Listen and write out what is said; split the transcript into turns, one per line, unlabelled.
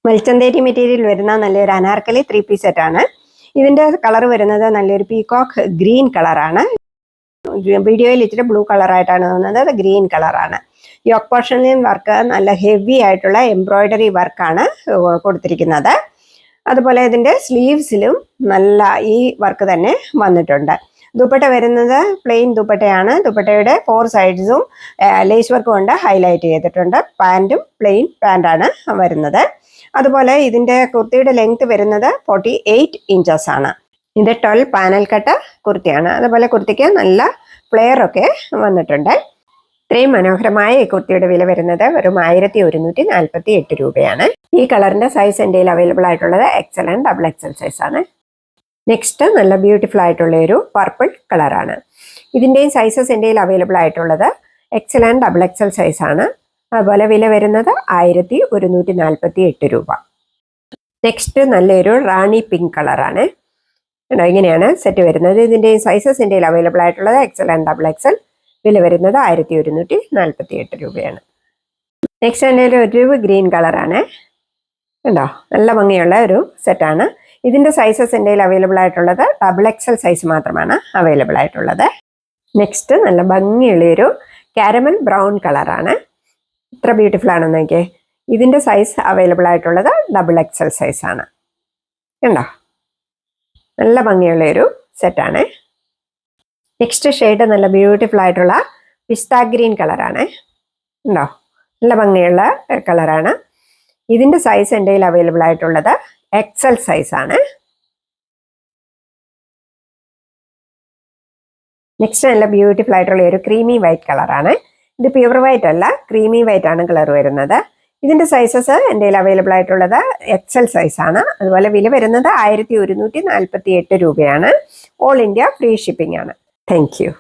മൽച്ചന്തേരി material വരുന്ന നല്ലൊരു Anarkali 3-piece സെറ്റാണ്. ഇതിൻ്റെ കളർ വരുന്നത് നല്ലൊരു പീകോക്ക് ഗ്രീൻ കളറാണ്. വീഡിയോയിൽ ഇച്ചിരി ബ്ലൂ കളറായിട്ടാണ് തോന്നുന്നത്, അത് ഗ്രീൻ കളറാണ്. യോക്ക് പോർഷനിൽ വർക്ക് നല്ല ഹെവി ആയിട്ടുള്ള എംബ്രോയ്ഡറി വർക്കാണ് കൊടുത്തിരിക്കുന്നത്. അതുപോലെ ഇതിൻ്റെ സ്ലീവ്സിലും നല്ല ഈ വർക്ക് തന്നെ വന്നിട്ടുണ്ട്. ദുപ്പട്ട വരുന്നത് പ്ലെയിൻ ദുപ്പട്ടയാണ്. ദുപ്പട്ടയുടെ 4 സൈഡ്സും ലേസ് വർക്ക് കൊണ്ട് ഹൈലൈറ്റ് ചെയ്തിട്ടുണ്ട്. പാൻറ്റും പ്ലെയിൻ പാൻറ്റാണ് വരുന്നത്. അതുപോലെ ഇതിൻ്റെ കുർത്തിയുടെ ലെങ്ത് വരുന്നത് 48 ഇഞ്ചസ് ആണ്. ഇത് 12 പാനൽ കട്ട് കുർത്തിയാണ്. അതുപോലെ കുർത്തിക്ക് നല്ല ഫ്ലെയർ ഒക്കെ വന്നിട്ടുണ്ട്. ഇത്രയും മനോഹരമായ ഈ കുർത്തിയുടെ വില വരുന്നത് വെറും 1148 രൂപയാണ്. ഈ കളറിന്റെ സൈസ് എൻ്റെ അവൈലബിൾ ആയിട്ടുള്ളത് XL ആൻഡ് XXL സൈസ് ആണ്. നെക്സ്റ്റ് നല്ല ബ്യൂട്ടിഫുൾ ആയിട്ടുള്ള ഒരു പർപ്പിൾ കളറാണ്. ഇതിൻ്റെയും സൈസസ് എൻ്റെ അവൈലബിൾ ആയിട്ടുള്ളത് XL ആൻഡ് XXL സൈസ് ആണ്. അതുപോലെ വില വരുന്നത് 1148 രൂപ. നെക്സ്റ്റ് നല്ലൊരു റാണി പിങ്ക് കളറാണ്. ഇങ്ങനെയാണ് സെറ്റ് വരുന്നത്. ഇതിൻ്റെയും സൈസസ് എൻ്റെ അവൈലബിൾ ആയിട്ടുള്ളത് XL ആൻഡ് XXL. വില വരുന്നത് 1148 രൂപയാണ്. നെക്സ്റ്റ് എൻ്റെ ഒരു ഗ്രീൻ കളറാണ്. ഉണ്ടോ, നല്ല ഭംഗിയുള്ള ഒരു സെറ്റാണ്. ഇതിൻ്റെ സൈസസ് എൻ്റെ അവൈലബിൾ ആയിട്ടുള്ളത് XXL സൈസ് മാത്രമാണ് അവൈലബിൾ ആയിട്ടുള്ളത്. നെക്സ്റ്റ് നല്ല ഭംഗിയുള്ളൊരു കാരമൽ ബ്രൗൺ കളറാണ്. ഇത്ര ബ്യൂട്ടിഫുൾ ആണെന്ന് നോക്കിയേ. ഇതിൻ്റെ സൈസ് അവൈലബിൾ ആയിട്ടുള്ളത് XXL സൈസാണ്. ഉണ്ടോ, നല്ല ഭംഗിയുള്ളൊരു സെറ്റാണ്. നെക്സ്റ്റ് ഷെയ്ഡ് നല്ല ബ്യൂട്ടിഫുൾ ആയിട്ടുള്ള പിസ്ത ഗ്രീൻ കളറാണ്. ഉണ്ടോ, നല്ല ഭംഗിയുള്ള കളറാണ്. ഇതിൻ്റെ സൈസ് എൻ്റെ അവൈലബിൾ ആയിട്ടുള്ളത് XL സൈസാണ്. നെക്സ്റ്റ് നല്ല ബ്യൂട്ടിഫുൾ ആയിട്ടുള്ള ഒരു ക്രീമി വൈറ്റ് കളറാണ്. ഇത് പ്യുവർ വൈറ്റ് അല്ല, ക്രീമി വൈറ്റ് ആണ് കളർ വരുന്നത്. ഇതിൻ്റെ സൈസസ് എൻ്റെ അവൈലബിൾ ആയിട്ടുള്ളത് XL സൈസാണ്. അതുപോലെ വില വരുന്നത് 1148 രൂപയാണ്. ഓൾ ഇന്ത്യ ഫ്രീ ഷിപ്പിംഗ് ആണ്. Thank you.